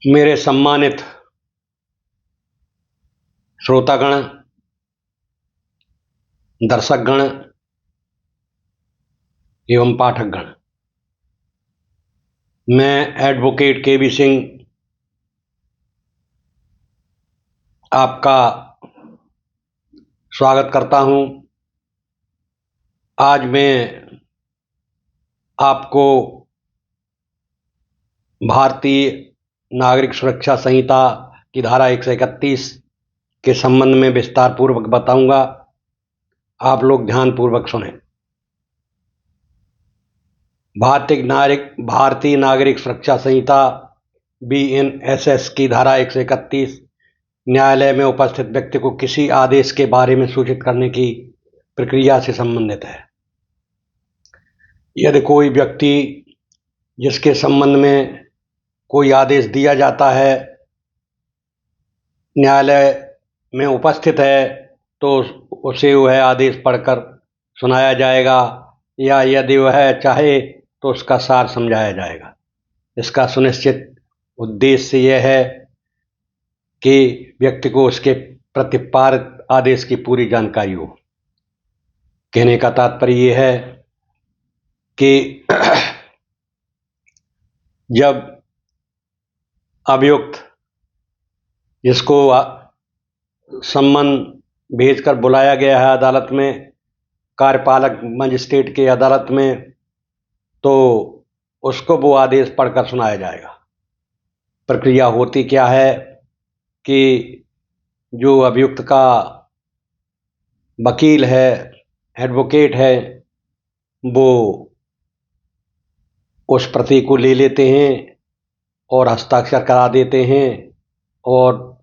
मेरे सम्मानित श्रोतागण, दर्शकगण एवं पाठकगण, मैं एडवोकेट के.बी. सिंह आपका स्वागत करता हूं। आज मैं आपको भारतीय नागरिक सुरक्षा संहिता की धारा 131 के संबंध में विस्तार पूर्वक बताऊंगा। आप लोग ध्यानपूर्वक सुनें। भारतीय नागरिक सुरक्षा संहिता BNSS की धारा 131 न्यायालय में उपस्थित व्यक्ति को किसी आदेश के बारे में सूचित करने की प्रक्रिया से संबंधित है। यदि कोई व्यक्ति जिसके संबंध में कोई आदेश दिया जाता है न्यायालय में उपस्थित है तो उसे वह आदेश पढ़कर सुनाया जाएगा, या यदि वह चाहे तो उसका सार समझाया जाएगा। इसका सुनिश्चित उद्देश्य यह है कि व्यक्ति को उसके प्रति पारित आदेश की पूरी जानकारी हो। कहने का तात्पर्य यह है कि जब अभियुक्त जिसको सम्मन भेजकर बुलाया गया है अदालत में, कार्यपालक मजिस्ट्रेट की अदालत में, तो उसको वो आदेश पढ़कर सुनाया जाएगा। प्रक्रिया होती क्या है कि जो अभियुक्त का वकील है, एडवोकेट है, वो उस प्रति को ले लेते हैं और हस्ताक्षर करा देते हैं, और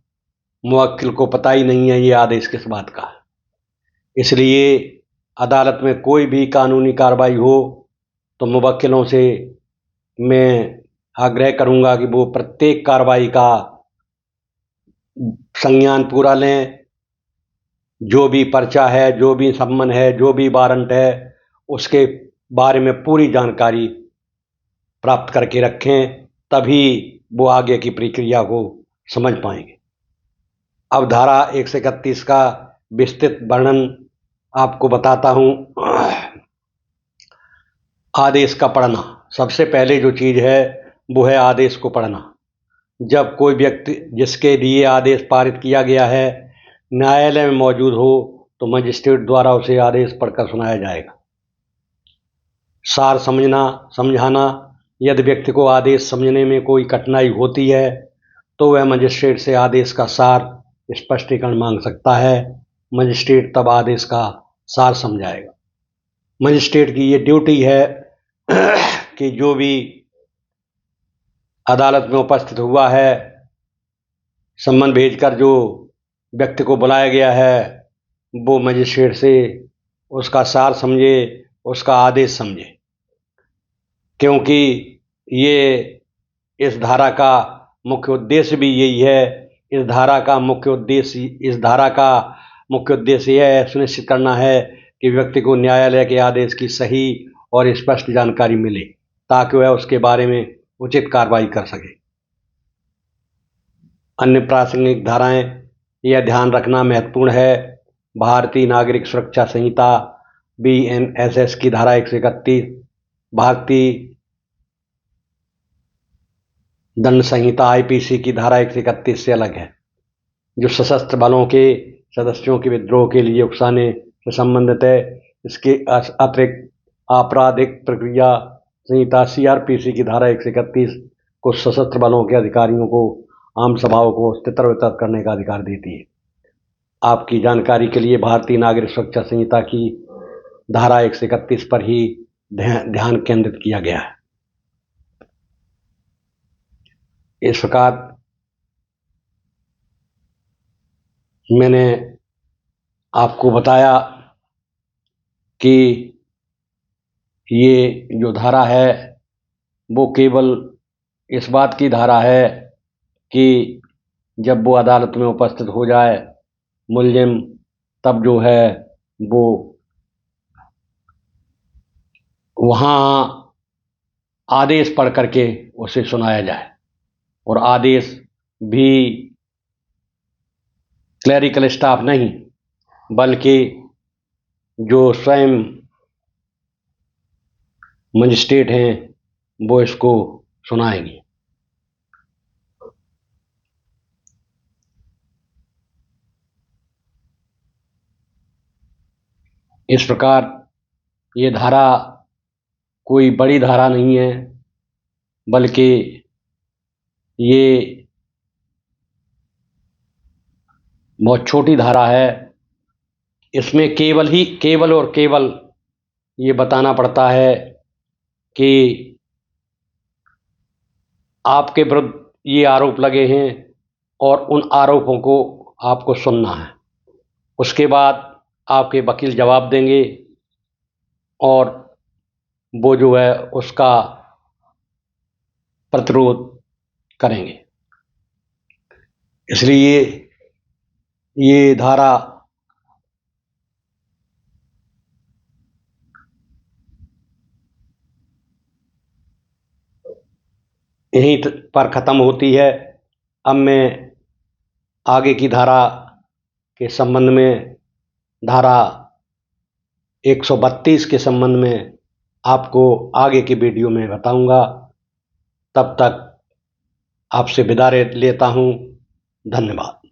मुवक्किल को पता ही नहीं है ये आदेश किस बात का है। इसलिए अदालत में कोई भी कानूनी कार्रवाई हो तो मुवक्किलों से मैं आग्रह करूंगा कि वो प्रत्येक कार्रवाई का संज्ञान पूरा लें। जो भी पर्चा है, जो भी सम्मन है, जो भी वारंट है, उसके बारे में पूरी जानकारी प्राप्त करके रखें, तभी वो आगे की प्रक्रिया को समझ पाएंगे। अब धारा 131 का विस्तृत वर्णन आपको बताता हूं। आदेश का पढ़ना। सबसे पहले जो चीज़ है वो है आदेश को पढ़ना। जब कोई व्यक्ति जिसके लिए आदेश पारित किया गया है न्यायालय में मौजूद हो तो मजिस्ट्रेट द्वारा उसे आदेश पढ़कर सुनाया जाएगा। सार समझाना। यदि व्यक्ति को आदेश समझने में कोई कठिनाई होती है तो वह मजिस्ट्रेट से आदेश का सार स्पष्टीकरण मांग सकता है। मजिस्ट्रेट तब आदेश का सार समझाएगा। मजिस्ट्रेट की ये ड्यूटी है कि जो भी अदालत में उपस्थित हुआ है, सम्मन भेजकर जो व्यक्ति को बुलाया गया है, वो मजिस्ट्रेट से उसका सार समझे, उसका आदेश समझे। क्योंकि ये इस धारा का मुख्य उद्देश्य भी यही है। इस धारा का मुख्य उद्देश्य यह है सुनिश्चित करना है कि व्यक्ति को न्यायालय के आदेश की सही और स्पष्ट जानकारी मिले ताकि वह उसके बारे में उचित कार्रवाई कर सके। अन्य प्रासंगिक धाराएं यह ध्यान रखना महत्वपूर्ण है। भारतीय नागरिक सुरक्षा संहिता BNSS की धारा 131 भारतीय दंड संहिता IPC की धारा 131 से अलग है, जो सशस्त्र बलों के सदस्यों के विद्रोह के लिए उकसाने से संबंधित है। इसके अतिरिक्त आपराधिक प्रक्रिया संहिता CRPC की धारा 131 को सशस्त्र बलों के अधिकारियों को आम सभाओं को तितर बितर करने का अधिकार देती है। आपकी जानकारी के लिए भारतीय नागरिक सुरक्षा संहिता की धारा 131 पर ही ध्यान केंद्रित किया गया है। इस प्रकार मैंने आपको बताया कि ये जो धारा है वो केवल इस बात की धारा है कि जब वो अदालत में उपस्थित हो जाए मुलजिम, तब जो है वो वहाँ आदेश पढ़ करके उसे सुनाया जाए। और आदेश भी क्लरिकल स्टाफ नहीं बल्कि जो स्वयं मजिस्ट्रेट हैं वो इसको सुनाएंगे। इस प्रकार ये धारा कोई बड़ी धारा नहीं है, बल्कि ये बहुत छोटी धारा है। इसमें केवल और केवल ये बताना पड़ता है कि आपके विरुद्ध ये आरोप लगे हैं और उन आरोपों को आपको सुनना है। उसके बाद आपके वकील जवाब देंगे और वो जो है उसका प्रतिरोध करेंगे। इसलिए ये धारा यहीं पर ख़त्म होती है। अब मैं आगे की धारा के संबंध में, धारा 132 के संबंध में आपको आगे की वीडियो में बताऊंगा। तब तक आपसे विदा लेता हूं। धन्यवाद।